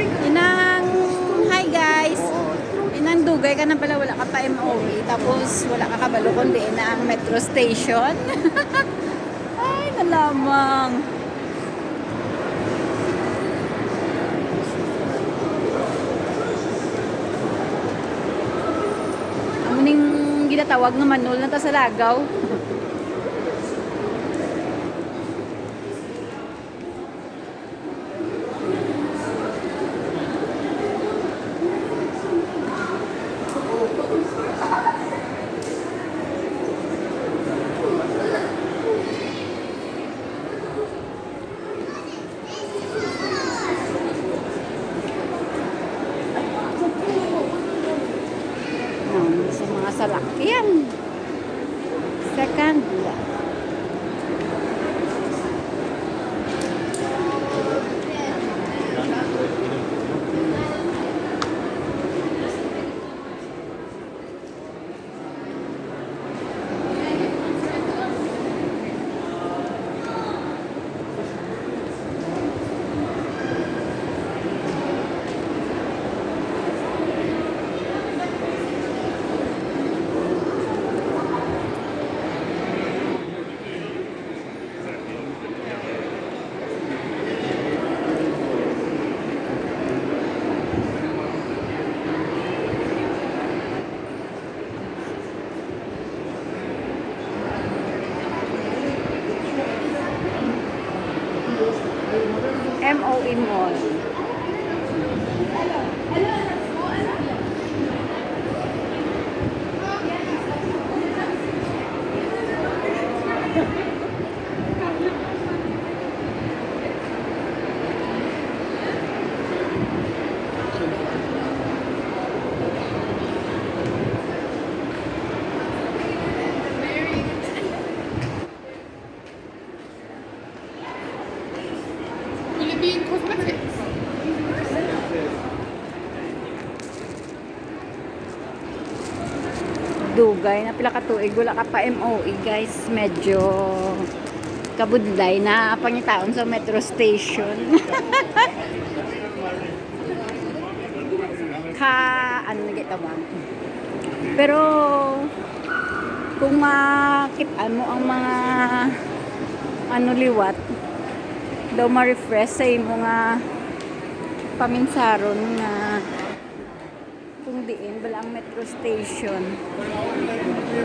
Inang, hi guys. Inang dugay ka na pala, wala ka pa MOE. Tapos wala ka kabalo kundi na ang metro station. Ay, nalamang. Ang muning ginatawag nga manol na ta sa lagaw. Sa mga salakyan. Second lot. MOE Mall. Philippine Cosmetics. Dugay na pila ka tuig wala ka pa MOE guys, medyo kabudlay na pangitaon sa metro station. Ano nagitawag. Pero kung makitaan mo ang mga liwat daw ma-refresh sa imo nga paminsaron nga kung diin bala ang metro station.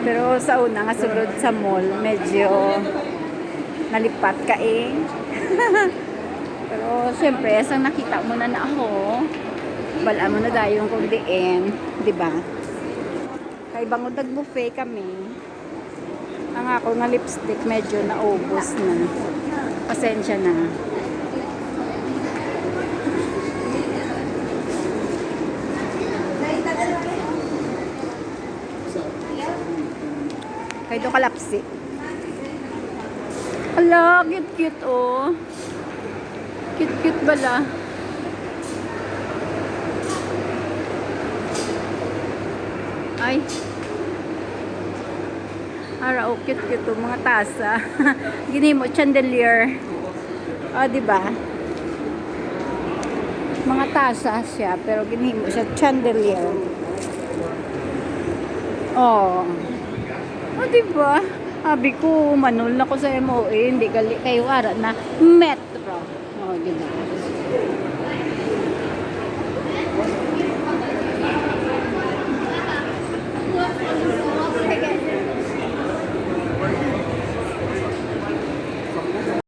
Pero sa una nga sulod sa mall medyo nalipat ka eh. Pero syempre asang nakita mo na ako bala mo na dayong kung diin, di ba? Kay bangod nag-buffet kami. Ang ako nga lipstick medyo naubos na. Pasensya na. Kay do kalapsi. Ala, cute oh. Cute bala. Ay. Ara, oh, cute oh, mga tasa. Gini mo chandelier. Ah, di ba? Mga tasa siya, pero gini mo siya chandelier. Oh. Oh, di ba? Sabi ko, manol na ko sa MOE, hindi kayo ara na met